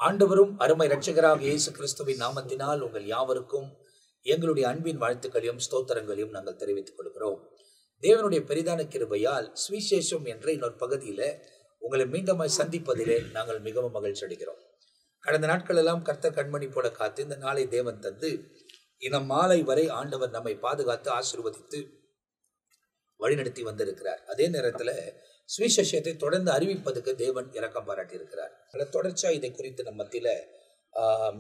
ஆண்டவரும் அருமை இரட்சகராக இயேசு கிறிஸ்துவின் நாமத்தினால் உங்கள் யாவருக்கும் எங்களுடைய அன்பின் வாழ்த்துக்களையும் ஸ்தோத்திரங்களையும் நாங்கள் தெரிவித்துக் கொள்கிறோம். தேவனுடைய பெரிதான கிருபையால் சுவிசேஷம் என்ற இன்னொரு பகுதியில் உங்களை மீண்டும் சந்திப்பதிலே நாங்கள் மிகவும் மகிழ்ச்சி அடைகிறோம். கடந்த நாட்கள் எல்லாம் கர்த்தர் கண்மணி போல காத்து இந்த நாளை தேவன் தந்து இந்த மாலை வரை ஆண்டவர் நம்மை பாதுகாத்து ஆசீர்வதித்து வழிநடத்தி வந்திருக்கிறார். அதே நேரத்தில் சுவிசேஷத்தை தொடர்ந்து அறிவிப்பதற்கு தேவன் இரக்கம் பாராட்டி இருக்கிறார். தொடர்ச்சியா இதை குறித்து நம்ம மத்தியில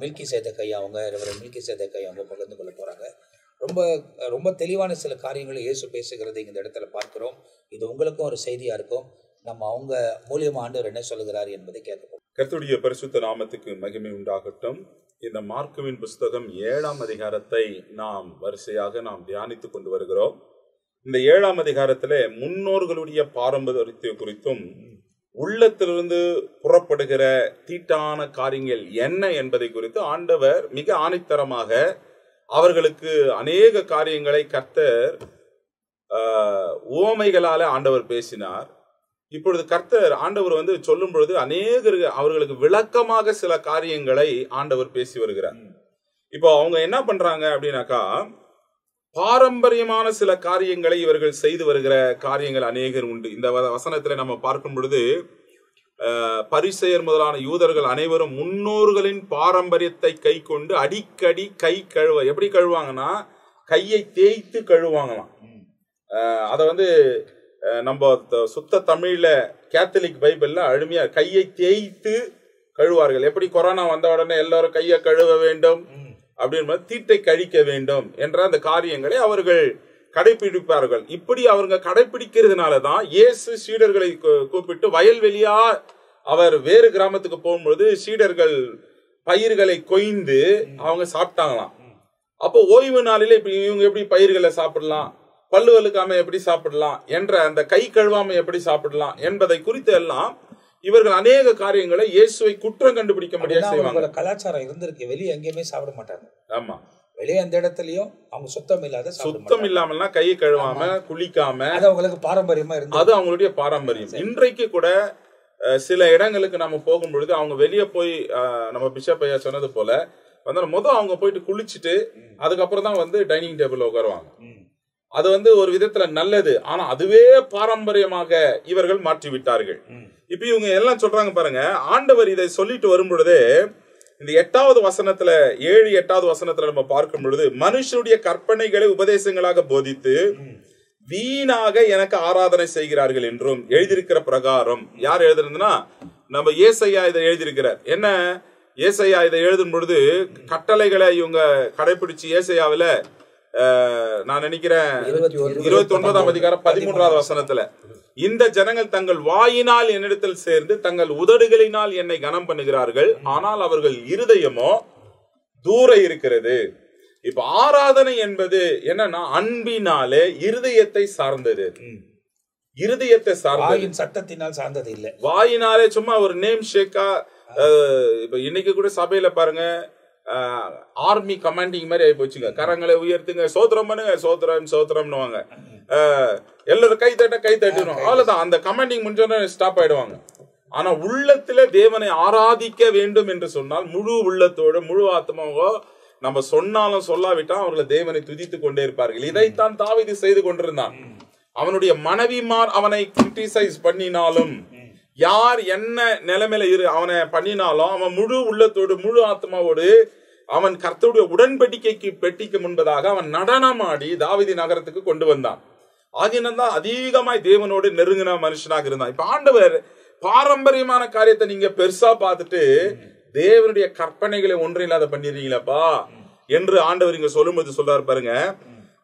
மில்கி சேதக் ஐயா அவங்க மில்கி சேதக் ஐயா அவங்க பகிர்ந்து கொள்ள போறாங்க. ரொம்ப ரொம்ப தெளிவான சில காரியங்களை இயேசு பேசுகிறதை இந்த இடத்துல பார்க்கிறோம். இது உங்களுக்கும் ஒரு செய்தியா இருக்கும். நம்ம அவங்க மூலியமா ஆண்டவர் என்ன சொல்லுகிறார் என்பதை கேட்கப்போம். கர்த்தருடைய பரிசுத்த நாமத்துக்கு மகிமை உண்டாகட்டும். இந்த மார்க்குவின் புஸ்தகம் 7ஆம் அதிகாரத்தை நாம் வரிசையாக தியானித்துக் கொண்டு வருகிறோம். இந்த 7ஆம் அதிகாரத்திலே முன்னோர்களுடைய பாரம்பரியத்தை குறித்தும் உள்ளத்திலிருந்து புறப்படுகிற தீட்டான காரியங்கள் என்ன என்பதை குறித்து ஆண்டவர் மிக ஆணித்தரமாக அவர்களுக்கு அநேக காரியங்களை கர்த்தர் உவமைகளால ஆண்டவர் பேசினார். இப்பொழுது கர்த்தர் ஆண்டவர் சொல்லும் பொழுது அவர்களுக்கு விளக்கமாக சில காரியங்களை ஆண்டவர் பேசி வருகிறார். இப்போ அவங்க என்ன பண்றாங்க அப்படின்னாக்கா, பாரம்பரியமான சில காரியங்களை இவர்கள் செய்து வருகிற காரியங்கள் அநேகர் உண்டு. இந்த வசனத்துல நம்ம பார்க்கும் பொழுது பரிசேயர் முதலான யூதர்கள் அனைவரும் முன்னோர்களின் பாரம்பரியத்தை கை கொண்டு அடிக்கடி கை கழுவ எப்படி கழுவாங்கன்னா கையை தேய்த்து கழுவாங்களாம். அதை நம்ம சுத்த தமிழ்ல கேத்தலிக் பைபிள்ல அழுமையா கையை தேய்த்து கழுவார்கள். எப்படி கொரோனா வந்த உடனே எல்லாரும் கையை கழுவ வேண்டும் அப்படின்னு தீட்டை கழிக்க வேண்டும் என்ற அந்த காரியங்களை அவர்கள் கடைபிடிப்பார்கள். இப்படி அவங்க கடைபிடிக்கிறதுனாலதான் இயேசு சீடர்களை கூப்பிட்டு வயல்வெளியா அவர் வேறு கிராமத்துக்கு போகும்பொழுது சீடர்கள் பயிர்களை கொய்ந்து அவங்க சாப்பிட்டாங்களாம். அப்போ ஓய்வு நாளில இப்ப இவங்க எப்படி பயிர்களை சாப்பிடலாம், பல்லு வலுக்காம எப்படி சாப்பிடலாம், என்ற அந்த கை கழுவாம எப்படி சாப்பிடலாம் என்பதை குறித்து எல்லாம் இவர்கள் அநேக காரியங்களை இயேசுவை குற்றம் கண்டுபிடிக்க முடியாது செய்வாங்க. கலாச்சாரம் இருந்திருக்கு. வெளியே எங்கேயுமே சாப்பிட மாட்டாங்க. ஆமா, வெளியே அந்த இடத்துலயும் அவங்க சுத்தம் இல்லாம கையை கழுவாம குளிக்காம அது அவங்களுக்கு பாரம்பரியமா இருந்தது. அது அவங்களுடைய பாரம்பரியம். இன்றைக்கு கூட சில இடங்களுக்கு நம்ம போகும் பொழுது அவங்க வெளியே போய் நம்ம பிஷப் ஐயா சொன்னது போல முதல் அவங்க போயிட்டு குளிச்சுட்டு அதுக்கப்புறம் தான் டைனிங் டேபிள்ல உட்காருவாங்க. அது ஒரு விதத்துல நல்லது. ஆனா அதுவே பாரம்பரியமாக இவர்கள் மாற்றி விட்டார்கள். இப்ப இவங்க எல்லாம் சொல்றாங்க பாருங்க. ஆண்டவர் இதை சொல்லிட்டு வரும் பொழுது இந்த 8வது வசனத்துல 7-8வது வசனத்துல நம்ம பார்க்கும் பொழுது மனுஷனுடைய கற்பனைகளை உபதேசங்களாக போதித்து வீணாக எனக்கு ஆராதனை செய்கிறார்கள் என்றும் எழுதியிருக்கிற பிரகாரம். யார் எழுதுறதுன்னா நம்ம ஏசையா இதை எழுதியிருக்கிறார். என்ன ஏசையா இதை எழுதும் பொழுது கட்டளைகளை இவங்க கடைபிடிச்சு ஏசையாவில நான் நினைக்கிறேன் 29ஆம் அதிகாரம் 13வது வசனத்துல இந்த ஜனங்கள் தங்கள் வாயினால் என்னிடத்தில் சேர்ந்து தங்கள் உதடுகளினால் என்னை கனம் பண்ணுகிறார்கள், ஆனால் அவர்கள் இருதயமோ தூர இருக்கிறது. இப்ப ஆராதனை என்பது என்னன்னா அன்பினாலே இருதயத்தை சார்ந்தது. இருதயத்தை சார்ந்தது, சட்டத்தினால் சார்ந்தது இல்ல. வாயினாலே சும்மா ஒரு நேம் ஷேக்கா. இப்ப இன்னைக்கு கூட சபையில பாருங்க ஆர்மி கமாண்டிங் மாதிரி ஆகி போச்சுங்க. கரங்களை உயர்த்துங்க, சோத்திரம் பண்ணுங்க, சோத்திரம் சோத்திரம்னுவாங்க. எல்லாரும் கை தட்டணும், அவ்வளவுதான். அந்த கமாண்டிங் முடிஞ்சோட ஸ்டாப் ஆயிடுவாங்க. ஆனா உள்ளத்துல தேவனை ஆராதிக்க வேண்டும் என்று சொன்னால் முழு உள்ளத்தோடு முழு ஆத்மாவோ நம்ம சொன்னாலும் சொல்லாவிட்டா அவர்களை தேவனை துதித்துக் கொண்டே இருப்பார்கள். இதைத்தான் தாவீது செய்து கொண்டிருந்தான். அவனுடைய மனைவிமார் அவனை கிரிட்டிசைஸ் பண்ணினாலும், யார் என்ன நிலைமையில அவனை பண்ணினாலும் அவன் முழு உள்ளத்தோடு முழு ஆத்மாவோடு அவன் கர்த்தருடைய உடன்படிக்கைக்கு பெட்டிக்கு முன்பதாக அவன் நடனமாடி தாவீது நகரத்துக்கு கொண்டு வந்தான். ஆகியதான் அதிகமாய் தேவனோடு நெருங்கின மனுஷனாக இருந்தான். இப்ப ஆண்டவர் பாரம்பரியமான காரியத்தை நீங்க பெருசா பார்த்துட்டு தேவனுடைய கற்பனைகளை ஒன்றில்லாத பண்ணிடுறீங்களப்பா என்று ஆண்டவர் இங்க சொல்லும்போது சொல்றாரு பாருங்க.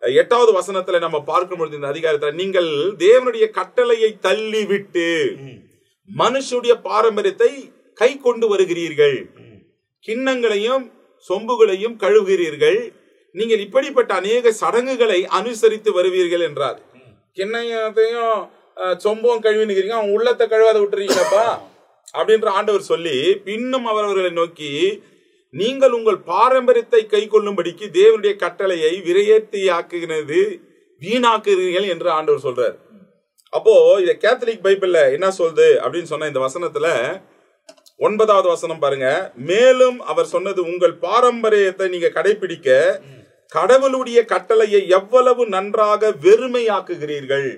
8வது வசனத்துல நம்ம பார்க்கும் பொழுது இந்த அதிகாரத்துல நீங்கள் தேவனுடைய கட்டளையை தள்ளி விட்டு மனுஷனுடைய பாரம்பரியத்தை கை கொண்டு வருகிறீர்கள், கிண்ணங்களையும் சொம்புகளையும் கழுவுகிறீர்கள், நீங்கள் இப்படிப்பட்ட அநேக சடங்குகளை அனுசரித்து வருவீர்கள் என்றார். கிண்ணத்தையும் சொம்பும் கழுவினுக்கிறீங்க, அவன் உள்ளத்தை கழுவாத விட்டுறீங்களப்பா அப்படின்ற ஆண்டவர் சொல்லி பின்னும் அவர்களை நோக்கி நீங்கள் உங்கள் பாரம்பரியத்தை கை கொள்ளும்படிக்கு தேவனுடைய கட்டளையை விரையேற்றியாக்குகிறது வீணாக்குகிறீர்கள் என்று ஆண்டவர் சொல்றார். அப்போ இத கேத்தலிக் பைபிள்ல என்ன சொல்லுது அப்படின்னு சொன்ன இந்த வசனத்துல 9வது வசனம் பாருங்க. மேலும் அவர் சொன்னது, உங்கள் பாரம்பரியத்தை நீங்க கடைபிடிக்க கடவுளுடைய கட்டளையை எவ்வளவு நன்றாக வெறுமையாக்குகிறீர்கள்.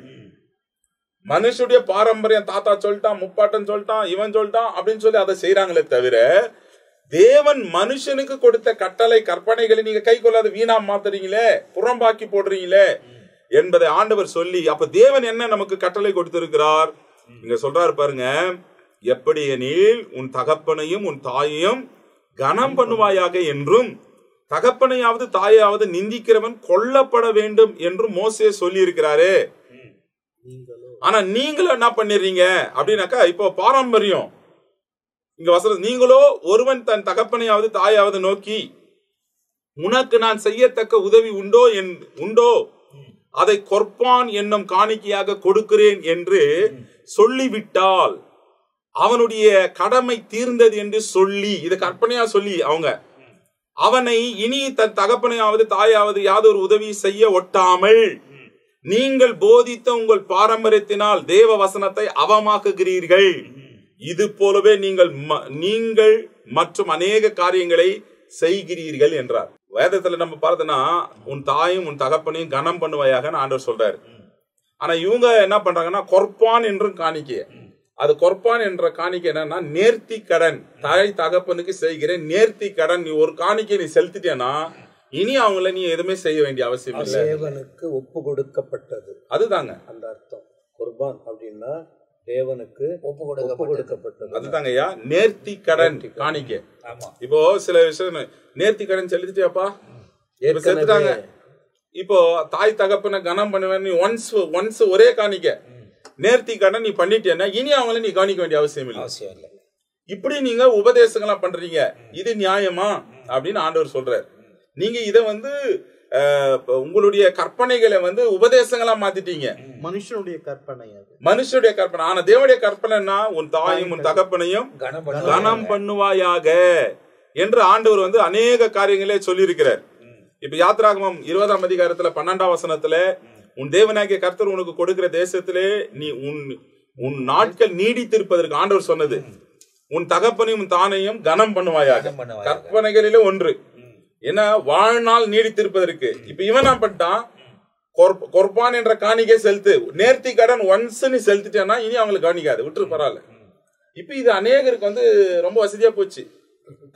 மனுஷனுடைய பாரம்பரியம், தாத்தா சொல்லிட்டான், முப்பாட்டன் சொல்லிட்டான், இவன் சொல்லிட்டான் அப்படின்னு சொல்லி அதை செய்யறாங்களே தவிர, தேவன் மனுஷனுக்கு கொடுத்த கட்டளை கற்பனைகளை நீங்க கை கொள்ளாத வீணா மாத்துறீங்களே, புறம்பாக்கி போடுறீங்களே என்பதை ஆண்டவர் சொல்லி, அப்ப தேவன் என்ன நமக்கு கட்டளை கொடுத்திருக்கிறார் இங்க சொல்றாரு பாருங்க. எப்படி எனில் உன் தகப்பனையும் உன் தாயையும் கனம் பண்ணுவாயாக என்றும் தகப்பனையாவது தாயாவது நிந்திக்கிறவன் கொல்லப்பட வேண்டும் என்றும் மோசே சொல்லி இருக்கிறாரு. ஆனா நீங்களும் என்ன பண்ணிடுறீங்க அப்படின்னாக்கா, இப்போ பாரம்பரியம் இங்க வசனம், நீங்களோ ஒருவன் தன் தகப்பனையாவது தாயாவது நோக்கி உனக்கு நான் செய்யத்தக்க உதவி உண்டோ அதை கொர்பான் என்னும் காணிக்கையாக கொடுக்கிறேன் என்று சொல்லிவிட்டால் அவனுடைய கடமை தீர்ந்தது என்று சொல்லி, இதை கற்பனையா சொல்லி அவங்க அவனை இனி தன் தகப்பனையாவது தாயாவது யாதொரு உதவி செய்ய ஒட்டாமல் நீங்கள் போதித்த உங்கள் பாரம்பரியத்தினால் தேவ வசனத்தை அவமாக்குகிறீர்கள். இது போலவே நீங்கள் மற்றும் அநேக காரியங்களை செய்கிறீர்கள் என்றார். வேதத்துல நம்ம பார்த்தோம்னா, உன் தாயும் உன் தகப்பனையும் கனம் பண்ணுவாயாக ஆண்டவர் சொல்றாரு. ஆனா இவங்க என்ன பண்றாங்கன்னா, கொர்பான் என்றும் காணிக்கை. அது கொர்பான் என்ற காணிக்கை என்னன்னா நேர்த்தி கடன், தாய் தகப்பனுக்கு செய்கிற நேர்த்தி கடன். நீ ஒரு காணிக்கை நீ செலுத்திட்டேன்னா இனி அவங்கள நீ எதுவுமே செய்ய வேண்டிய அவசியம் இல்லை. தேவனுக்கு ஒப்பு கொடுக்கப்பட்டது, அதுதாங்க அந்த அர்த்தம். குர்பான் அப்படின்னா தேவனுக்கு ஒப்பு கொடுக்கப்பட்டது, அதுதாங்க ஐயா நேர்த்தி கடன் காணிக்கை. இப்போ சில விஷயம் நேர்த்தி கடன் செலுத்திட்டியாப்பா, செலுத்திட்டாங்க. இப்போ தாய் தகப்பனை கனம் பண்ணுவேன், நீ ஒன்ஸ் ஒரே காணிக்கை நேர்த்தி கடன் நீ பண்ணிட்டேன்னா இனி அவங்கள நீ கவனிக்க வேண்டிய அவசியம் இல்லை. இப்படி நீங்க உபதேசங்களா பண்றீங்க, இது நியாயமா அப்படின்னு ஆண்டவர் சொல்றாரு. நீங்க இத உங்களுடைய கற்பனைகளை உபதேசங்களா மாத்திட்டீங்க. மனுஷனுடைய கற்பனை, மனுஷனுடைய கற்பனை. ஆனா தேவனுடைய கற்பனைன்னா உன் தாயும் உன் தகப்பனையும் கனம் பண்ணுவாயாக என்று ஆண்டவர் அநேக காரியங்களே சொல்லி இருக்கிறார். இப்ப யாத்திராகமம் 20ஆம் அதிகாரத்துல 12ஆம் வசனத்துல, உன் தேவனாகிய கர்த்தர் உனக்கு கொடுக்கிற தேசத்திலே நீ உன் நாட்கள் நீடித்திருப்பதற்கு ஆண்டவர் சொன்னது, உன் தகப்பனையும் உன் தானையும் கனம் பண்ணுவாயாக. கற்பனைகளிலே ஒன்று என்ன, வாழ்நாள் நீடித்திருப்பதற்கு. இப்ப இவன் என்ன பண்ணிட்டான், கொர்பான் என்ற காணிக்கை செலுத்து, நேர்த்தி கடன் ஒன்ஸ் நீ செலுத்திட்டேன்னா இனி அவங்களுக்கு கவனிக்காது, விட்டுரு பரவாயில்ல. இப்ப இது அநேகருக்கு ரொம்ப வசதியா போச்சு.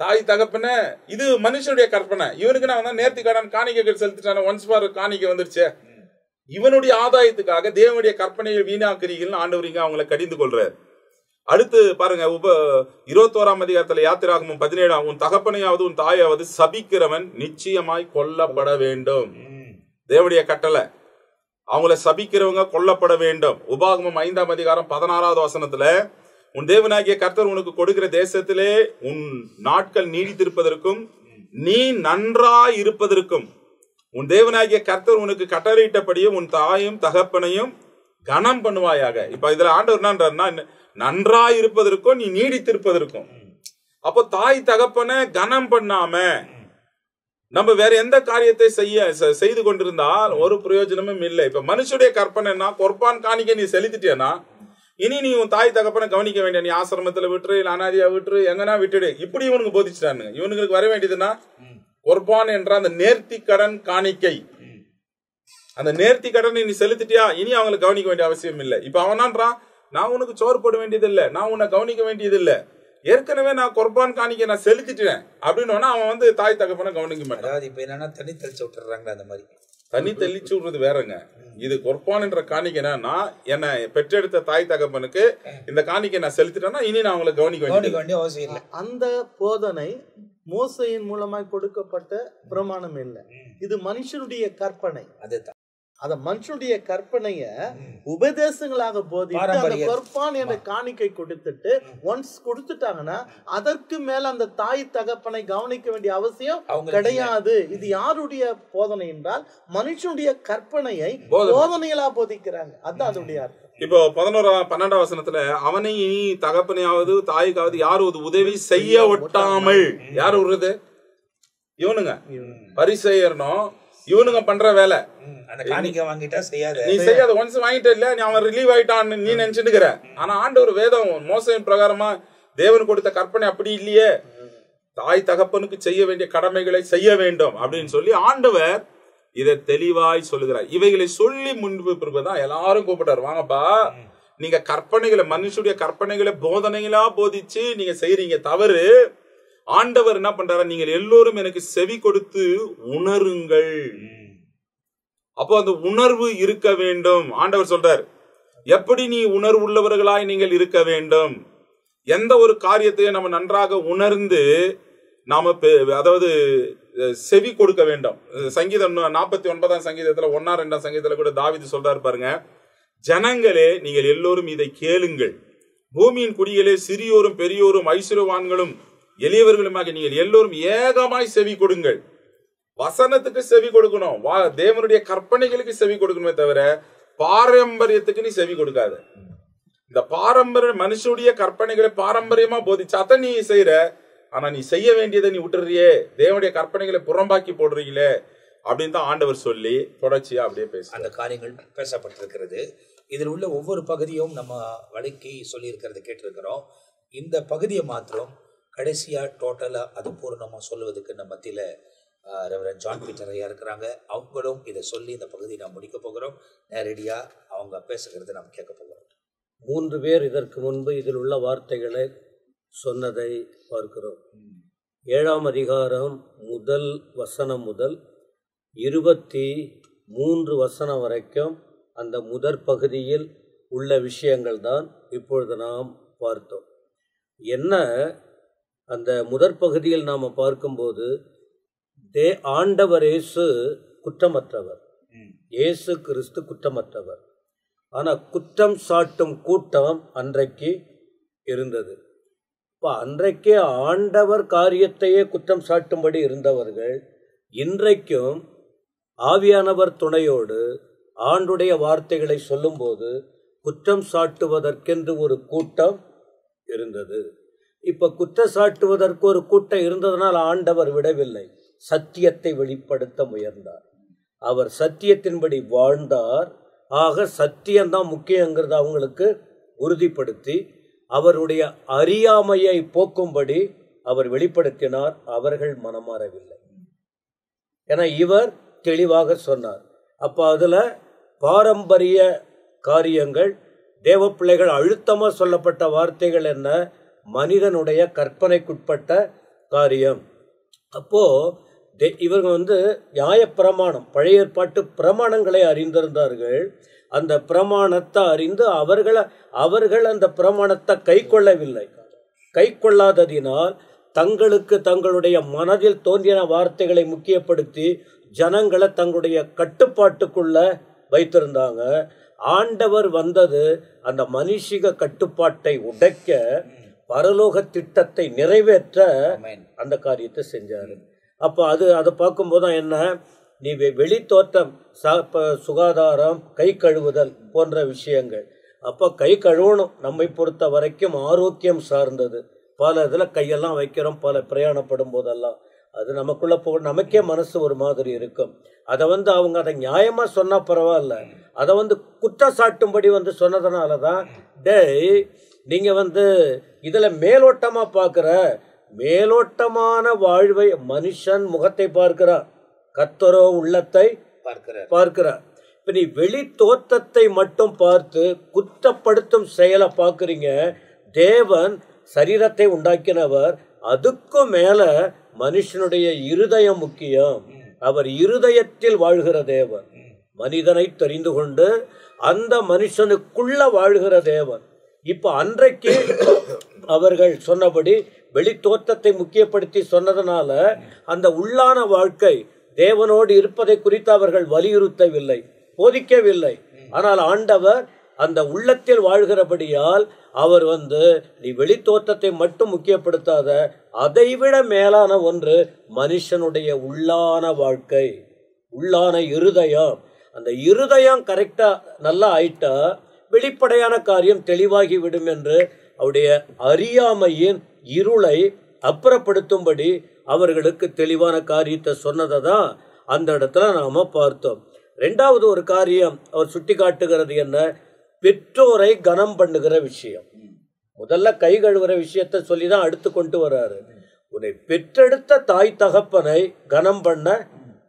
தாய் தகப்பன இது மனுஷனுடைய கற்பனை, இவனுக்கு நான் நேர்த்தி கடன் காணிக்கை செலுத்திட்டான ஒன்ஸ் ஃபார் காணிக்கை வந்துருச்சே, இவனுடைய ஆதாயத்துக்காக தேவனுடைய கற்பனையை வீணாக்குறீங்கன்னு ஆண்டவர் இங்க அவங்களை கடிந்து கொள்றாரு. அடுத்து பாருங்க, 21ஆம் அதிகாரத்துல யாத்திராகமம் 17, உன் தகப்பனையாவது உன் தாயாவது சபிக்கிறவன் நிச்சயமாய் கொல்லப்பட வேண்டும். தேவனுடைய கட்டளை, அவங்கள சபிக்கிறவங்க கொல்லப்பட வேண்டும். உபாகமம் 5ஆம் அதிகாரம் 16வது வசனத்துல, உன் தேவனாகிய கர்த்தர் உனக்கு கொடுக்கிற தேசத்திலே உன் நாட்கள் நீடித்திருப்பதற்கும் நீ நன்றாய் இருப்பதற்கும் உன் தேவனாகிய கர்த்தர் உனக்கு கட்டளையிட்டபடியே உன் தாயும் தகப்பனையும் கனம் பண்ணுவாயாக. இப்ப இதுல ஆண்டவர் என்னன்றாருன்னா, நன்றாய் இருப்பதற்கும் நீ நீடித்திருப்பதற்கும். அப்போ தாய் தகப்பனை கனம் பண்ணாம நம்ம வேற எந்த காரியத்தை செய்து கொண்டிருந்தால் ஒரு பிரயோஜனமும் இல்லை. இப்ப மனுஷனுடைய கற்பனைன்னா, கொர்பான் காணிக்கை நீ செலுத்திட்டேன்னா இனி நீ உன் தாய் தகப்பனை கவனிக்க வேண்டிய, நீ ஆசிரமத்துல விட்டுரு, இல்ல அனாதியா விட்டுரு, எங்கன்னா விட்டுடு, இப்படி இவனுக்கு போதிச்சுட்டானுங்க. இவனுக்கு வர வேண்டியதுன்னா கொர்பான் என்ற அந்த நேர்த்தி கடன் காணிக்கை, அந்த நேர்த்தி கடனை நீ செலுத்திட்டியா இனி அவங்களுக்கு கவனிக்க வேண்டிய அவசியம் இல்லை. இப்ப அவனான்றான், நான் உனக்கு சோறு போட வேண்டியது இல்லை, நான் உன்னை கவனிக்க வேண்டியது இல்லை, ஏற்கனவே நான் கொர்பான் காணிக்கை நான் செலுத்திட்டேன் அப்படின்னு அவன் தாய் தகப்பனை கவனிக்க மாட்டான். இப்ப என்னன்னா தண்ணி தெளிச்சு விட்டுறாங்க. அந்த மாதிரி தண்ணி தெளிச்சு விடுறது வேறங்க. இது கொர்பான் என்ற காணிக்கைனா, நான் என்னை பெற்றெடுத்த தாய் தகப்பனுக்கு இந்த காணிக்கை நான் செலுத்திட்டேன்னா இனி நான் அவங்களை கவனிக்க வேண்டிய அவசியம் இல்லை. அந்த போதனை மோசையின் மூலமாய் கொடுக்கப்பட்ட பிரமாணம் இல்லை, இது மனுஷனுடைய கற்பனை. அதுதான் அத மனுஷனுடைய கற்பனைய உபதேசங்களாக போதித்து அந்த கொர்பான் என்ற காணிக்கை கொடுத்துட்டு ஒன்ஸ் கொடுத்துட்டாங்கன்னா அதற்கு மேல அந்த தாய் தகப்பனை கவனிக்க வேண்டிய அவசியம் கிடையாது. இது யாருடைய போதனை என்றால் மனுஷனுடைய கற்பனையை போதனைகளா போதிக்கிறாங்க. அதுதான் அதனுடைய அர்த்தம். இப்போ 12ஆம் வசனத்துல, அவனை இனி தகப்பனையாவது தாய்க்காவது யாரும் உதவி செய்ய ஒட்டாமல், யாரு விடுறது? இவனுங்க பரிசெயர்னும் இவனுங்க பண்ற வேலை. நீ செய்யாத, ஒன்ஸ் வாங்கிட்ட இல்ல, நீ அவன் ரிலீவ் ஆயிட்டான்னு நீ நினைச்சுட்டு. ஆனா ஆண்டவர் வேதம் மோசையின் பிரகாரமா தேவன் கொடுத்த கற்பனை அப்படி இல்லையே. தாய் தகப்பனுக்கு செய்ய வேண்டிய கடமைகளை செய்ய வேண்டும் அப்படின்னு சொல்லி ஆண்டவர் இதை தெளிவாய் சொல்லுகிறார். இவைகளை சொல்லி முன்பு தான் எல்லாரும் கூப்பிட்டாரு, வாங்கப்பா நீங்க கற்பனைகளை, மனுஷனுடைய கற்பனைகளை போதனைகளா போதிச்சு நீங்க செய்றீங்க தவறு. ஆண்டவர் என்ன பண்றாரு, நீங்கள் எல்லோரும் எனக்கு செவி கொடுத்து உணருங்கள். அப்போ அந்த உணர்வு இருக்க வேண்டும். ஆண்டவர் சொல்றார், எப்படி நீ உணர்வு உள்ளவர்களாய் நீங்கள் இருக்க வேண்டும். எந்த ஒரு காரியத்தையும் நம்ம நன்றாக உணர்ந்து நாம அதாவது செவி கொடுக்க வேண்டும். சங்கீதம் 49ஆம் சங்கீதத்துல 1ஆம் 2ஆம் சங்கீதத்துல கூட தாவீது சொல்றாரு பாருங்க, ஜனங்களே நீங்கள் எல்லோரும் இதை கேளுங்கள், பூமியின் குடிகளே சிறியோரும் பெரியோரும் ஐஸ்வர்யவான்களும் எளியவர்களுமாக நீங்கள் எல்லோரும் ஏகமாய் செவி கொடுங்கள். வசனத்துக்கு செவி கொடுக்கணும், தேவனுடைய கற்பனைகளுக்கு செவி கொடுக்கணுமே தவிர பாரம்பரியத்துக்கு நீ செவி கொடுக்காத. இந்த பாரம்பரிய மனுஷனுடைய கற்பனைகளை பாரம்பரியமா போதிச்சாத்தான் நீ செய்யற. ஆனா நீ செய்ய வேண்டியதை நீ விட்டுறியே, தேவனுடைய கற்பனைகளை புறம்பாக்கி போடுறீங்களே அப்படின்னு தான் ஆண்டவர் சொல்லி தொடர்ச்சியா அப்படியே பேச அந்த காரியங்கள் பேசப்பட்டிருக்கிறது. இதில் உள்ள ஒவ்வொரு பகுதியும் நம்ம வழக்கி சொல்லி இருக்கிறத கேட்டிருக்கிறோம். இந்த பகுதியை மாத்திரம் கடைசியா டோட்டலா அது பூர்ணமா சொல்லுவதற்கு நம்ம மத்தியில ரெவரண்ட் ஜான் பீட்டர் ஐயா இருக்கிறாங்க. அவங்களும் இதை சொல்லி இந்த பகுதியை நாம் முடிக்க போகிறோம். நேரடியா அவங்க பேசுகிறத நாம் கேட்க போகிறோம். 3 பேர் இதற்கு முன்பு இதில் உள்ள வார்த்தைகளை சொன்னதை பார்க்கிறோம். 7ஆம் அதிகாரம் முதல் வசனம் முதல் 23 வசனம் வரைக்கும் அந்த முதற் பகுதியில் உள்ள விஷயங்கள் தான் இப்பொழுது நாம் பார்த்தோம். என்ன அந்த முதற் பகுதியில் நாம் பார்க்கும்போது ஆண்டவர் இயேசு குற்றமற்றவர், இயேசு கிறிஸ்து குற்றமற்றவர். ஆனால் குற்றம் சாட்டும் கூட்டம் அன்றைக்கு இருந்தது. இப்போ அன்றைக்கே ஆண்டவர் காரியத்தையே குற்றம் சாட்டும்படி இருந்தவர்கள் இன்றைக்கும் ஆவியானவர் துணையோடு ஆண்டுடைய வார்த்தைகளை சொல்லும்போது குற்றம் சாட்டுவதற்கென்று ஒரு கூட்டம் இருந்தது. இப்போ குற்றம் சாட்டுவதற்கு ஒரு கூட்டம் இருந்ததனால் ஆண்டவர் விடவில்லை, சத்தியத்தை வெளிப்படுத்த முயன்றார். அவர் சத்தியத்தின்படி வாழ்ந்தார். ஆக சத்தியம்தான் முக்கியங்கிறத அவங்களுக்கு உறுதிப்படுத்தி அவருடைய அறியாமையை போக்கும்படி அவர் வெளிப்படுத்தினார். அவர்கள் மனமாறவில்லை. ஏன்னா இவர் தெளிவாக சொன்னார். அப்போ அதில் பாரம்பரிய காரியங்கள், தேவ பிள்ளைகள் அழுத்தமாக சொல்லப்பட்ட வார்த்தைகள் என்ன, மனிதனுடைய கற்பனைக்குட்பட்ட காரியம். அப்போது இவர்கள் நியாயப்பிரமாணம், பழைய ஏற்பாட்டு பிரமாணங்களை அறிந்திருந்தார்கள். அந்த பிரமாணத்தை அறிந்து அவர்கள் அந்த பிரமாணத்தை கை கொள்ளவில்லை. கை கொள்ளாததினால் தங்களுக்கு தங்களுடைய மனதில் தோன்றின வார்த்தைகளை முக்கியப்படுத்தி ஜனங்களை தங்களுடைய கட்டுப்பாட்டுக்குள்ள வைத்திருந்தாங்க. ஆண்டவர் வந்தது அந்த மனுஷிக கட்டுப்பாட்டை உடைக்க, பரலோக திட்டத்தை நிறைவேற்ற அந்த காரியத்தை செஞ்சாரு. அப்போ அதை பார்க்கும்போது என்ன, நீ வெளி தோற்றம், சுகாதாரம், கை கழுவுதல் போன்ற விஷயங்கள். அப்போ கை கழுவணும். நம்மை பொறுத்த வரைக்கும் ஆரோக்கியம் சார்ந்தது. பல இதில் கையெல்லாம் வைக்கிறோம், பல பிரயாணப்படும் போதெல்லாம் அது நமக்குள்ளே நமக்கே மனசு ஒரு மாதிரி இருக்கும். அதை அவங்க அதை நியாயமாக சொன்னால் பரவாயில்ல, அதை குற்றம் சாட்டும்படி சொன்னதுனால தான் நீங்கள் இதில் மேலோட்டமாக பார்க்குற மேலோட்டமான வாழ்வை, மனுஷன் முகத்தை பார்க்கிறார், கர்த்தரோ உள்ளத்தை பார்க்கிறார். இப்ப நீ வெளி தோற்றத்தை மட்டும் பார்த்து குற்றப்படுத்தும் செயலை பார்க்குறீங்க. தேவன் சரீரத்தை உண்டாக்கினவர், அதுக்கும் மேல மனுஷனுடைய இருதயம் முக்கியம். அவர் இருதயத்தில் வாழ்கிற தேவன், மனிதனை தெரிந்து கொண்டு அந்த மனுஷனுக்குள்ள வாழ்கிற தேவன். இப்ப அன்றைக்கு அவர்கள் சொன்னபடி வெளி தோற்றத்தை முக்கியப்படுத்தி சொன்னதனால அந்த உள்ளான வாழ்க்கை தேவனோடு இருப்பதை குறித்து அவர்கள் வலியுறுத்தவில்லை, போதிக்கவில்லை. ஆனால் ஆண்டவர் அந்த உள்ளத்தில் வாழ்கிறபடியால் அவர் நீ வெளி தோற்றத்தை மட்டும் முக்கியப்படுத்தாத, அதைவிட மேலான ஒன்று மனுஷனுடைய உள்ளான வாழ்க்கை, உள்ளான இருதயம். அந்த இருதயம் கரெக்டா நல்லா ஆயிட்டா வெளிப்படையான காரியம் தெளிவாகி விடும் என்று அவருடைய அறியாமையின் இருளை அப்புறப்படுத்தும்படி அவர்களுக்கு தெளிவான காரியத்தை சொன்னதை தான் அந்த இடத்துல நாம பார்த்தோம். 2வது ஒரு காரியம் அவர் சுட்டி காட்டுகிறது என்ன, பெற்றோரை கனம் பண்ணுகிற விஷயம். முதல்ல கை கழுவுற விஷயத்த சொல்லிதான் அடுத்து கொண்டு வர்றாரு. உன்னை பெற்றெடுத்த தாய் தகப்பனை கனம் பண்ண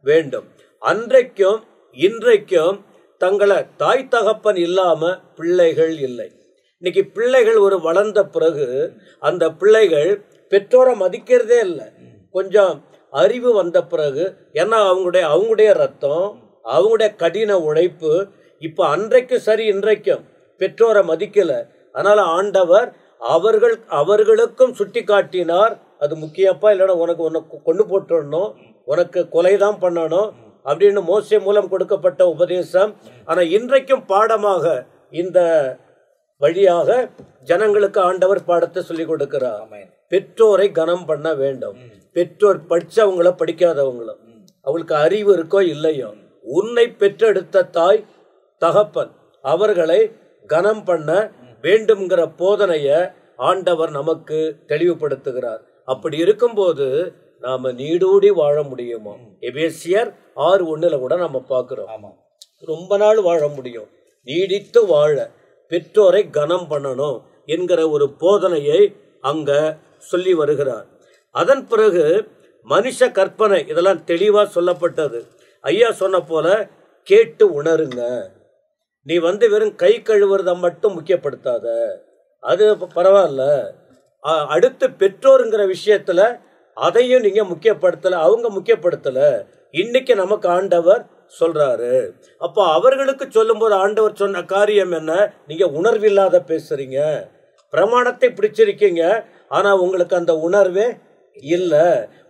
வேண்டும். அன்றைக்கும் இன்றைக்கும் தங்களை தாய் தகப்பன் இல்லாம பிள்ளைகள் இல்லை. இன்னைக்கு பிள்ளைகள் ஒரு வளர்ந்த பிறகு அந்த பிள்ளைகள் பெற்றோரை மதிக்கிறதே இல்லை. கொஞ்சம் அறிவு வந்த பிறகு, ஏன்னா அவங்களுடைய ரத்தம், அவங்களுடைய கடின உழைப்பு. இப்ப அன்றைக்கும் சரி இன்றைக்கும் பெற்றோரை மதிக்கல. அதனால ஆண்டவர் அவர்களுக்கும் சுட்டி காட்டினார், அது முக்கியப்பா, இல்லைன்னா உனக்கு கொண்டு போட்டுடணும், உனக்கு கொலைதான் பண்ணணும் அப்படின்னு மோசே மூலம் கொடுக்கப்பட்ட உபதேசம். ஆனா இன்றைக்கும் பாடமாக இந்த வழியாக ஜனங்களுக்கு ஆண்டவர் பாடத்தை சொல்லி கொடுக்கிறார். பெற்றோரை கனம் பண்ண வேண்டும். பெற்றோர் படிச்சவங்கள படிக்காதவங்களும், அவங்களுக்கு அறிவு இருக்கோ இல்லையோ, உன்னை பெற்றெடுத்த தாய் தகப்பன் அவர்களை கனம் பண்ண வேண்டும்ங்கிற போதனைய ஆண்டவர் நமக்கு தெளிவுபடுத்துகிறார். அப்படி இருக்கும்போது நாம நீடூடி வாழ முடியுமா? எபேசியர் 6:1 கூட நம்ம பார்க்கிறோம். ரொம்ப நாள் வாழ முடியும். நீடித்து வாழ பெற்றோரை கனம் பண்ணணும் என்கிற ஒரு போதனையை அங்க சொல்லி வருகிறார். அதன் பிறகு மனுஷ கற்பனை, இதெல்லாம் தெளிவா சொல்லப்பட்டது. ஐயா சொன்ன போல கேட்டு உணருங்க. நீ வெறும் கை கழுவுறத மட்டும் முக்கியப்படுத்தாத, அது பரவாயில்ல. அடுத்து பெற்றோருங்கிற விஷயத்துல அதையும் நீங்க முக்கியப்படுத்தல, அவங்க முக்கியப்படுத்தல. இன்னைக்கு நமக்கு ஆண்டவர் சொல்றாரு. அப்போ அவர்களுக்கு சொல்லும் போது ஆண்டவர் சொன்ன காரியம் என்ன? நீங்க உணர்வில்லாத பேசுறீங்க, பிரமாணத்தை பிடிச்சிருக்கீங்க, ஆனா உங்களுக்கு அந்த உணர்வே இல்லை.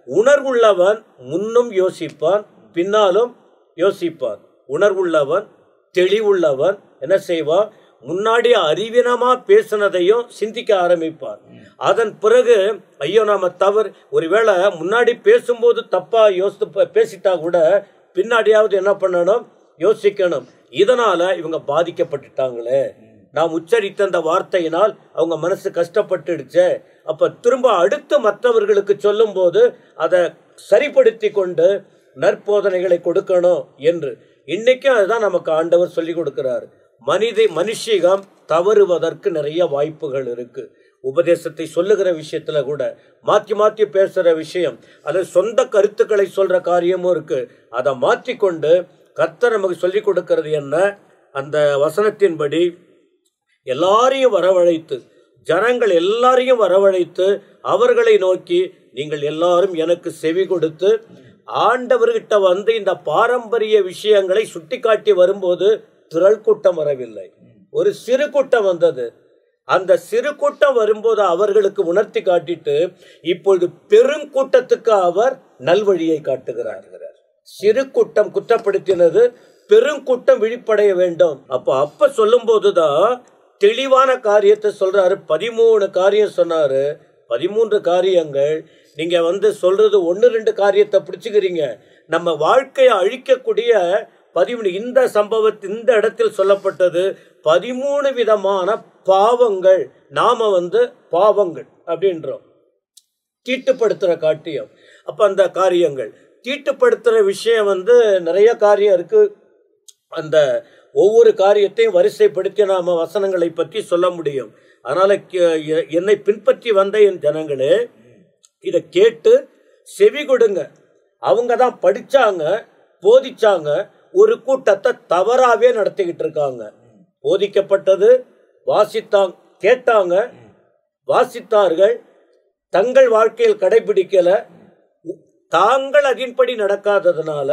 உணர்வுள்ளவன் முன்னும் யோசிப்பான், பின்னாலும் யோசிப்பான். உணர்வுள்ளவன், தெளிவுள்ளவன் என்ன செய்வான்? முன்னாடி அறிவினமா பேசினதையும் சிந்திக்க ஆரம்பிப்பார். அதன் பிறகு ஐயோ நாம தவறு, ஒருவேளை முன்னாடி பேசும்போது தப்பா யோசித்து பேசிட்டா கூட பின்னாடியாவது என்ன பண்ணணும்? யோசிக்கணும். இதனால இவங்க பாதிக்கப்பட்டுட்டாங்களே, நாம் உச்சரித்த அந்த வார்த்தையினால் அவங்க மனசு கஷ்டப்பட்டுடுச்சே. அப்ப திரும்ப அடுத்து மற்றவர்களுக்கு சொல்லும் போது அதை சரிப்படுத்தி கொண்டு நற்போதனைகளை கொடுக்கணும் என்று இன்னைக்கும் அதுதான் நமக்கு ஆண்டவர் சொல்லி கொடுக்கிறார். மனுஷிகம் தவறுவதற்கு நிறைய வாய்ப்புகள் இருக்கு. உபதேசத்தை சொல்லுகிற விஷயத்துல கூட மாற்றி பேசுற விஷயம், அது சொந்த கருத்துக்களை சொல்ற காரியமும் இருக்கு. அதை மாற்றிக்கொண்டு கர்த்தர் நமக்கு சொல்லி கொடுக்கிறது என்ன? அந்த வசனத்தின்படி எல்லாரையும் வரவழைத்து, ஜனங்கள் எல்லாரையும் வரவழைத்து அவர்களை நோக்கி, நீங்கள் எல்லாரும் எனக்கு செவி கொடுத்து, ஆண்டவர்கிட்ட இந்த பாரம்பரிய விஷயங்களை சுட்டி காட்டி வரும்போது திரள் கூட்டம் வரவில்லை, ஒரு சிறு கூட்டம் வந்தது. அந்த சிறு கூட்டம் வரும்போது அவர்களுக்கு உணர்த்தி காட்டிட்டு இப்பொழுது பெருங்கூட்டத்துக்கு அவர் நல்வழியை காட்டுகிறார். சிறு கூட்டம் குற்றப்படுத்தினது, பெருங்கூட்டம் விழிப்படைய வேண்டும். அப்ப சொல்லும் போதுதான் தெளிவான காரியத்தை சொல்றாரு. 13 காரியம் சொன்னாரு. 13 காரியங்கள் நீங்க சொல்றது 1-2 காரியத்தை பிடிச்சுக்கிறீங்க. நம்ம வாழ்க்கையை அழிக்கக்கூடிய 13 இந்த சம்பவத்தில் இந்த இடத்தில் சொல்லப்பட்டது 13 விதமான பாவங்கள். நாம பாவங்கள் அப்படின்றோம், தீட்டுப்படுத்துற காட்டியம். அப்ப அந்த காரியங்கள் தீட்டுப்படுத்துற விஷயம் நிறைய காரியம் இருக்கு. அந்த ஒவ்வொரு காரியத்தையும் வரிசைப்படுத்தி நாம வசனங்களை பற்றி சொல்ல முடியும். அதனால என்னை பின்பற்றி வந்த என் ஜனங்களே, இதை கேட்டு செவி கொடுங்க. அவங்க தான் படிச்சாங்க, போதிச்சாங்க, ஒரு கூட்டத்தை தவறாவே நடத்திக்கிட்டு இருக்காங்க. போதிக்கப்பட்டது, கேட்டாங்க, வாசித்தார்கள், தங்கள் வாழ்க்கையில் கடைபிடிக்கல, தாங்கள் அதன்படி நடக்காததுனால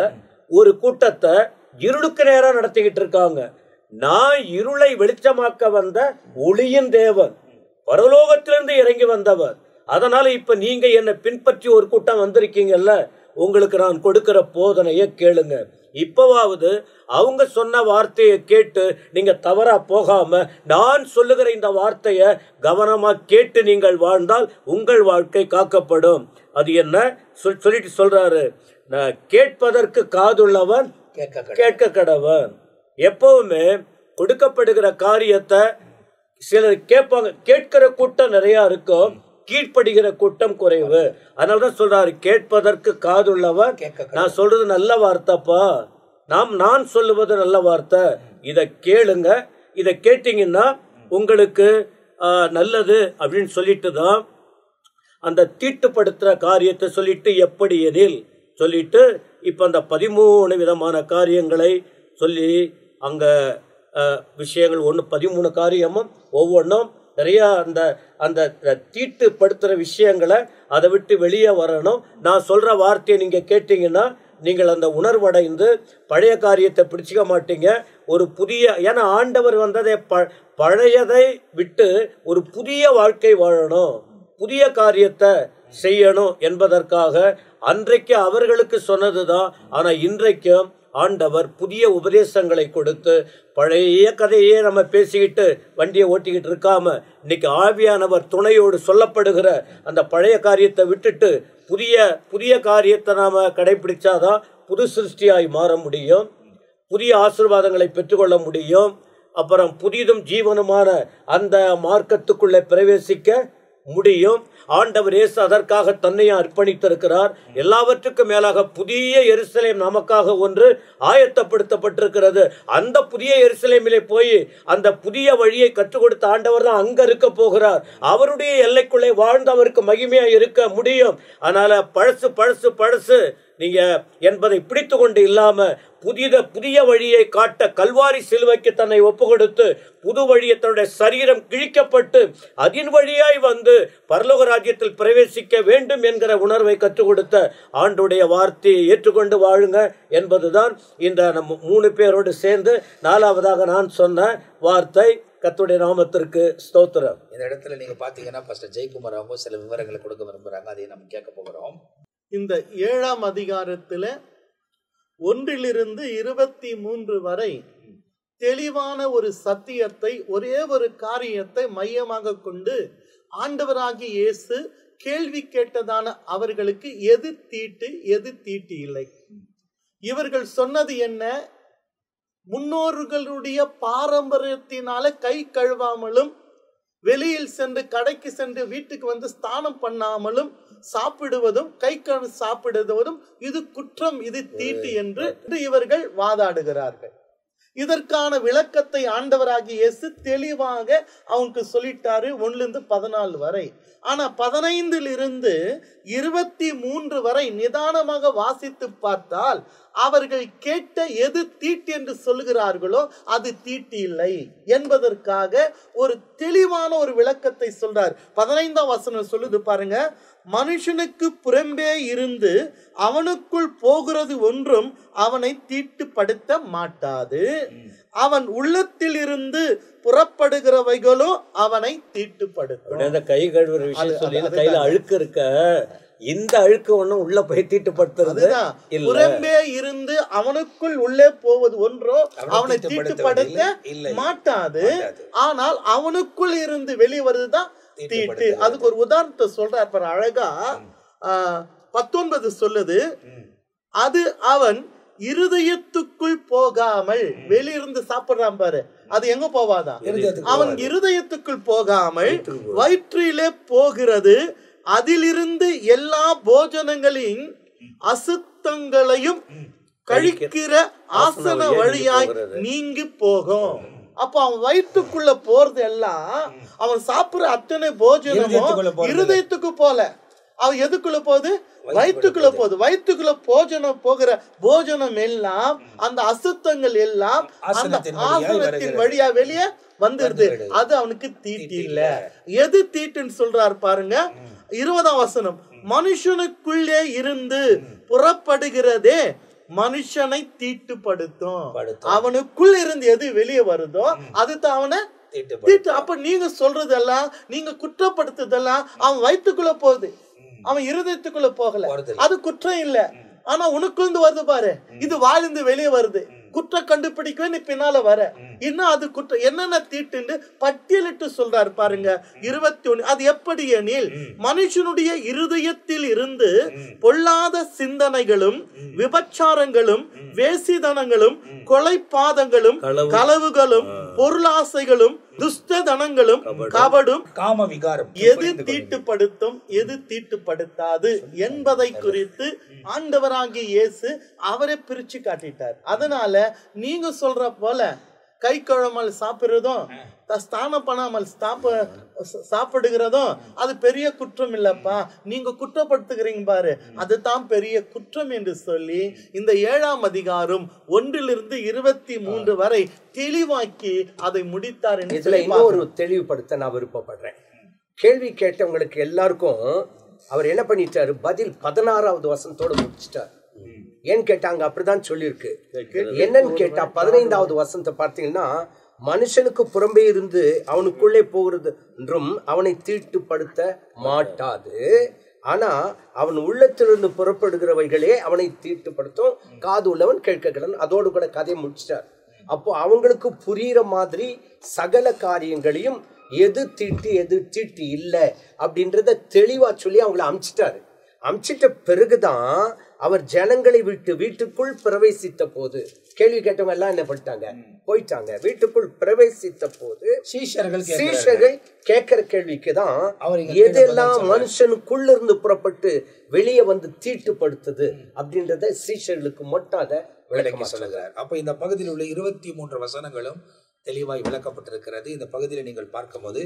ஒரு கூட்டத்தை இருளுக்கு நேரம் நடத்திக்கிட்டு இருக்காங்க. நான் இருளை வெளிச்சமாக்க வந்த ஒளியின் தேவன், பரலோகத்திலிருந்து இறங்கி வந்தவர். அதனால இப்ப நீங்க என்னை பின்பற்றி ஒரு கூட்டம் வந்திருக்கீங்கல்ல, உங்களுக்கு நான் கொடுக்கிற போதனையை கேளுங்க. இப்பவாவது அவங்க சொன்ன வார்த்தையை கேட்டு நீங்க தவறா போகாம நான் சொல்லுகிற இந்த வார்த்தையை கவனமா கேட்டு நீங்கள் வாழ்ந்தால் உங்கள் வாழ்க்கை காக்கப்படும். அது என்ன சொல்லிட்டு சொல்றாரு? கேட்பதற்கு காதுள்ளவன் கேட்க கடவன். எப்பவுமே கொடுக்கப்படுகிற காரியத்தை சிலர் கேட்பாங்க. கேட்கிற கூட்டம் நிறைய இருக்கும், கீழ்ப்படுகிற கூட்டம் குறைவு. அதனாலதான் சொல்றாரு, கேட்பதற்கு காதுள்ளவர். நான் சொல்றது நல்ல வார்த்தைப்பா, நான் சொல்லுவது நல்ல வார்த்தை, இதை கேளுங்க. இதை கேட்டீங்கன்னா உங்களுக்கு நல்லது அப்படின்னு சொல்லிட்டு தான் அந்த தீட்டுப்படுத்துற காரியத்தை சொல்லிட்டு எப்படி எனில் சொல்லிட்டு இப்ப அந்த 13 விதமான காரியங்களை சொல்லி அங்க விஷயங்கள் 13 காரியமும் ஒவ்வொன்றும் நிறைய அந்த அந்த தீட்டுப்படுத்துற விஷயங்களை அதை விட்டு வெளியே வரணும். நான் சொல்ற வார்த்தையை நீங்க கேட்டீங்கன்னா நீங்கள் அந்த உணர்வடைந்து பழைய காரியத்தை பிடிச்சிக்க மாட்டீங்க. ஒரு புதிய, ஏன்னா ஆண்டவர் வந்ததை பழையதை விட்டு ஒரு புதிய வாழ்க்கை வாழணும், புதிய காரியத்தை செய்யணும் என்பதற்காக அன்றைக்கு அவர்களுக்கு சொன்னதுதான். ஆனா இன்றைக்கும் ஆண்டவர் புதிய உபதேசங்களை கொடுத்து பழைய கதையே நம்ம பேசிக்கிட்டு வண்டியை ஓட்டிக்கிட்டு இருக்காம இன்னைக்கு ஆவியானவர் துணையோடு சொல்லப்படுகிற அந்த பழைய காரியத்தை விட்டுட்டு புதிய புதிய காரியத்தை நாம கடைபிடிச்சாதான் புது சிருஷ்டியாய் மாற முடியும், புதிய ஆசீர்வாதங்களை பெற்றுக்கொள்ள முடியும். அப்புறம் புதிதும் ஜீவனுமான அந்த மார்க்கத்துக்குள்ளே பிரவேசிக்க முடியும். ஆண்டவர் இயேசு அதற்காக தன்னையும் அர்ப்பணித்திருக்கிறார். எல்லாவற்றுக்கும் மேலாக புதிய எருசலேம் நமக்காக ஒன்று ஆயத்தப்படுத்தப்பட்டிருக்கிறது. அந்த புதிய எருசலேமிலே போய் அந்த புதிய வழியை கற்றுக் கொடுத்த ஆண்டவர் தான் அங்க இருக்க போகிறார். அவருடைய எல்லைக்குள்ளே வாழ்ந்து அவருக்கு மகிமையா இருக்க முடியும். அதனால பழசு பழசு பழசு நீங்க என்பதை பிடித்து கொண்டு இல்லாம புதிய வழியை காட்ட கல்வாரி சிலுவைக்கு தன்னை ஒப்பு கொடுத்து புது வழியை தன்னுடைய சரீரம் கிழிக்கப்பட்டு அதன் வழியாய் வந்து பரலோக ராஜ்யத்தில் பிரவேசிக்க வேண்டும் என்கிற உணர்வை கற்றுக் கொடுத்த ஆண்டுடைய வார்த்தையை ஏற்றுக்கொண்டு வாழுங்க என்பதுதான் இந்த நம்ம 3 பேரோடு சேர்ந்து 4வதாக நான் சொன்ன வார்த்தை. கர்த்தருடைய நாமத்திற்கு ஸ்தோத்திரம். இந்த இடத்துல நீங்க பாத்தீங்கன்னா பாஸ்டர் ஜெயக்குமார் அவங்க சில விவரங்களை கொடுக்க விரும்புறாங்க, அதை நம்ம கேட்க போகிறோம். இந்த 7ஆம் அதிகாரத்துல 1 - 23 வரை தெளிவான ஒரு சத்தியத்தை, ஒரே ஒரு காரியத்தை மையமாக கொண்டு ஆண்டவராகிய இயேசு கேள்வி கேட்டதான அவர்களுக்கு எது தீட்டு எது தீட்டு இல்லை. இவர்கள் சொன்னது என்ன? முன்னோர்களுடைய பாரம்பரியத்தினால கை கழுவாமலும் வெளியில் சென்று கடைக்கு சென்று வீட்டுக்கு வந்து ஸ்நானம் பண்ணாமலும் சாப்பிடுவதும் கை கழு சாப்பிடுவதும் இது குற்றம், இது தீட்டு என்று இவர்கள் வாதாடுகிறார்கள். இதற்கான விளக்கத்தை ஆண்டவராகிய இயேசு தெளிவாக அவங்களுக்கு சொல்லிட்டாரு 1 - 14 வரை. ஆனா 15 - 23 வரை நிதானமாக வாசித்து பார்த்தால் அவர்கள் கேட்ட எது தீட்டு என்று சொல்லுகிறார்களோ அது தீட்டு இல்லை என்பதற்காக ஒரு தெளிவான ஒரு விளக்கத்தை சொல்றார். 15ஆம் வசனம் சொல்லுது பாருங்க, மனுஷனுக்கு புறம்பே இருந்து அவனுக்குள் போகிறது ஒன்றும் அவனை தீட்டுப்படுத்த மாட்டாது, அவன் உள்ளத்தில் இருந்து புறப்படுகிறவைகளோ அவனை தீட்டுப்படுத்தும். கை கழுவுற விஷயம் சொல்லி கையில அழுக்கு இருக்க, இந்த அழுக்கு ஒண்ணும் உள்ள போய் தீட்டுப்படுத்துறது இல்ல. புறம்பே இருந்து அவனுக்குள் உள்ளே போவது ஒன்றோ அவனை தீட்டுப்படுத்த மாட்டாது, ஆனால் அவனுக்குள் இருந்து வெளிவருதுதான் தீட்டு. அதுக்கு ஒரு உதாரணத்தை சொல்றார் அழகா. 19 சொல்லுது, அது அவன் இருதயத்துக்குள் போகாமல், வெளியிருந்து சாப்பிடுறான் பாரு, அது எங்க போவாதான்? அவன் இருதயத்துக்குள் போகாமல் வயிற்றிலே போகிறது, அதிலிருந்து எல்லா போஜனங்களின் அசுத்தங்களையும் கழிக்கிற ஆசன வழியாய் நீங்கி போகும். அப்ப அவன் வயிற்றுக்குள்ள போறது எல்லாம், அவன் சாப்பிடுற அத்தனை போஜனமும் இருதயத்துக்கு போல, அவன் எதுக்குள்ள போகுது? வயிற்றுக்குள்ள போகுது. வயிற்றுக்குள்ள போகிற போஜனம் எல்லாம், அந்த அசுத்தங்கள் எல்லாம் அந்த ஆசனத்தின் வழியா வெளியே வந்துருது. அது அவனுக்கு தீட்டு இல்ல. எது தீட்டுன்னு சொல்றாரு பாருங்க 20ஆம் வசனம், மனுஷனுக்குள்ளே இருந்து புறப்படுகிறதே மனுஷனை தீட்டுப்படுத்தும். அவனுக்குள்ள இருந்து எது வெளியே வருதோ அதுதான் அவனை தீட்டு. அப்ப நீங்க சொல்றதெல்லாம், நீங்க குற்றப்படுத்துதெல்லாம் அவன் வயிற்றுக்குள்ள போகுது, அவன் இருதயத்துக்குள்ள போகல, அது குற்றம் இல்ல. ஆனா உனக்குள்ள வருது பாரு, இது வாழ்ந்து வெளியே வருது, குற்றம் கண்டுபிடிக்கவே நீ பின்னால வர, இன்னும் அது குற்றம் என்னென்ன தீட்டுன்னு பட்டியலிட்டு சொல்றாரு பாருங்க 21. அது எப்படி எனில், மனுஷனுடைய இருதயத்தில் இருந்து பொல்லாத சிந்தனைகளும் விபச்சாரங்களும் வேசிதனங்களும் கொலைபாதங்களும் களவுகளும் பொருளாசைகளும் துஷ்டதனங்களும் கபடும் காம விகாரம் எது தீட்டுப்படுத்தும் எது தீட்டுப்படுத்தாது என்பதை குறித்து ஆண்டவராகிய இயேசு அவரை பிரிச்சு காட்டிட்டார். அதனால நீங்க சொல்ற போல கை கழுவாமல் சாப்பிடுறதும் ஸ்நானம் பண்ணாமல் சாப்பிடுகிறதும் அது பெரிய குற்றம் இல்லப்பா, நீங்க குற்றப்படுத்துகிறீங்க பாரு, அதுதான் பெரிய குற்றம் என்று சொல்லி இந்த 7ஆம் அதிகாரம் 1-23 வரை தெளிவாக்கி அதை முடித்தார். இதுல இன்னொரு தெளிவுபடுத்த நான் விருப்பப்படுறேன். கேள்வி கேட்டவங்களுக்கு எல்லாருக்கும் அவர் என்ன பண்ணிட்டாரு, பதில் 16வது வசனத்தோட முடிச்சிட்டார். ஏன்னு கேட்டாங்க, அப்படிதான் சொல்லியிருக்கு. என்னன்னு கேட்டா 15வது வசனத்தை பார்த்தீங்கன்னா, மனுஷனுக்கு புறம்பே இருந்து அவனுக்குள்ளே போகிறது என்றும் அவனை தீட்டுப்படுத்த மாட்டாது, ஆனா அவன் உள்ளத்திலிருந்து புறப்படுகிறவைகளே அவனை தீட்டுப்படுத்தும், காது உள்ளவன் கேட்கலாம். அதோடு கூட கதையை முடிச்சிட்டார். அப்போ அவங்களுக்கு புரியுற மாதிரி சகல காரியங்களையும் எது தீட்டு எது தீட்டு இல்லை அப்படின்றத தெளிவா சொல்லி அவங்களை அமிச்சிட்டாரு. அமிச்சிட்ட பிறகுதான் அவர் ஜனங்களை விட்டு வீட்டுக்குள் பிரவேசித்த போது, கேள்வி கேட்டவங்க எல்லாம் என்ன பண்ணிட்டாங்க, போயிட்டாங்க. வீட்டுக்குள் பிரவேசித்த போது சீஷர்கள் கேட்கிற கேள்விக்குதான் எதெல்லாம் மனுஷனுக்குள்ள இருந்து புறப்பட்டு வெளியே வந்து தீட்டுப்படுத்துது அப்படின்றத சீஷர்களுக்கு மட்டும் அதை விளக்கி சொல்லுகிறார். அப்ப இந்த பகுதியில் உள்ள 23 வசனங்களும் தெளிவாய் விளக்கப்பட்டிருக்கிறது. இந்த பகுதியில் நீங்கள் பார்க்கும்போது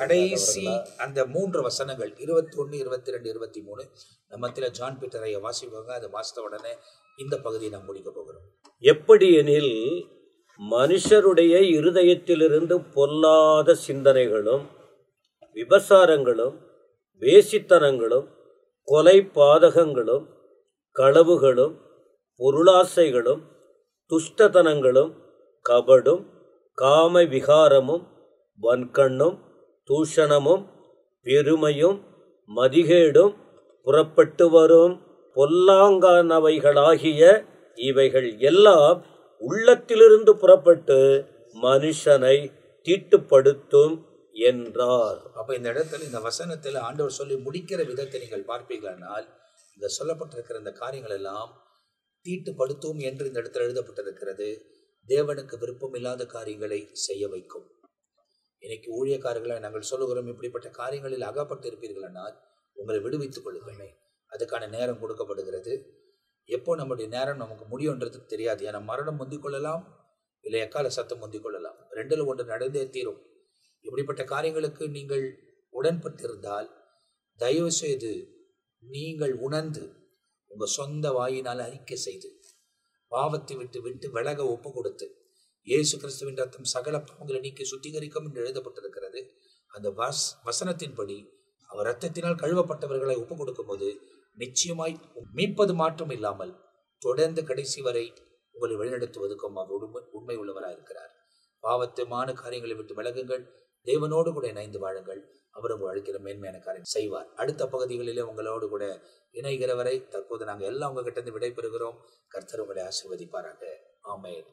கடைசி அந்த 3 வசனங்கள் 21, 22, 23 நம்மத்தில ஜான் பீட்டரைய வாசிப்பாங்க. அதை வாசித்த உடனே இந்த பகுதியை நாம் முடிக்க போகிறோம். எப்படி எனில், மனுஷருடைய இருதயத்திலிருந்து பொல்லாத சிந்தனைகளும் விபசாரங்களும் வேசித்தனங்களும் கொலை பாதகங்களும் களவுகளும் பொருளாசைகளும் துஷ்டத்தனங்களும் கபடும் காம விகாரமும் வன்கண்ணும் தூஷணமும் பெருமையும் மதிகேடும் புறப்பட்டு வரும் பொல்லாங்கானவைகளாகிய இவைகள் எல்லாம் உள்ளத்திலிருந்து புறப்பட்டு மனுஷனை தீட்டுப்படுத்தும் என்றார். அப்ப இந்த இடத்துல இந்த வசனத்தில் ஆண்டவர் சொல்லி முடிக்கிற விதத்தை நீங்கள் பார்ப்பீர்களானால், இந்த சொல்லப்பட்டிருக்கிற இந்த காரியங்கள் எல்லாம் தீட்டுப்படுத்தும் என்று இந்த இடத்துல எழுதப்பட்டிருக்கிறது. தேவனுக்கு விருப்பம் இல்லாத காரியங்களை செய்ய வைக்கும். இன்னைக்கு ஊழியக்காரர்களை நாங்கள் சொல்லுகிறோம், இப்படிப்பட்ட காரியங்களில் அகப்பட்டு இருப்பீர்களானால் உங்களை விடுவித்துக் கொள்ளுங்கள். அதுக்கான நேரம் கொடுக்கப்படுகிறது. எப்போ நம்முடைய நேரம் நமக்கு முடியுன்றது தெரியாது. ஏன்னா மரணம் முந்திக் கொள்ளலாம், இல்லை எக்கால சத்தம் முந்திக் கொள்ளலாம். 2ல் 1 நடந்தே தீரும். இப்படிப்பட்ட காரியங்களுக்கு நீங்கள் உடன்பட்டிருந்தால் தயவு செய்து நீங்கள் உணர்ந்து உங்க சொந்த வாயினால் அறிக்கை செய்து பாவத்தை விட்டு விலக ஒப்பு கொடுத்து இயேசு கிறிஸ்துவின் ரத்தம் சகல பாவங்களை நீக்கி சுத்திகரிக்கும் என்று எழுதப்பட்டிருக்கிறது. அந்த வசனத்தின்படி அவர் ரத்தத்தினால் கழுவப்பட்டவர்களை ஒப்பு கொடுக்கும் போது நிச்சயமாய் மீட்பது மாற்றம் இல்லாமல் தொடர்ந்து கடைசி வரை உங்களை வழிநடத்துவதற்கும் அவர் உண்மை உள்ளவராக இருக்கிறார். பாவத்தமான காரியங்களை விட்டு விலகுங்கள், தேவனோடு கூட இணைந்து வாழுங்கள். அவர் உங்கள் வாழ்க்கையில மேன்மையான காரியம் செய்வார். அடுத்த பகுதிகளிலே உங்களோடு கூட இணைகிற வரை தற்போது நாங்கள் எல்லாம் உங்ககிட்ட இருந்து விடைபெறுகிறோம். கர்த்தர் உங்களை ஆசீர்வதிப்பாராக. ஆமென்.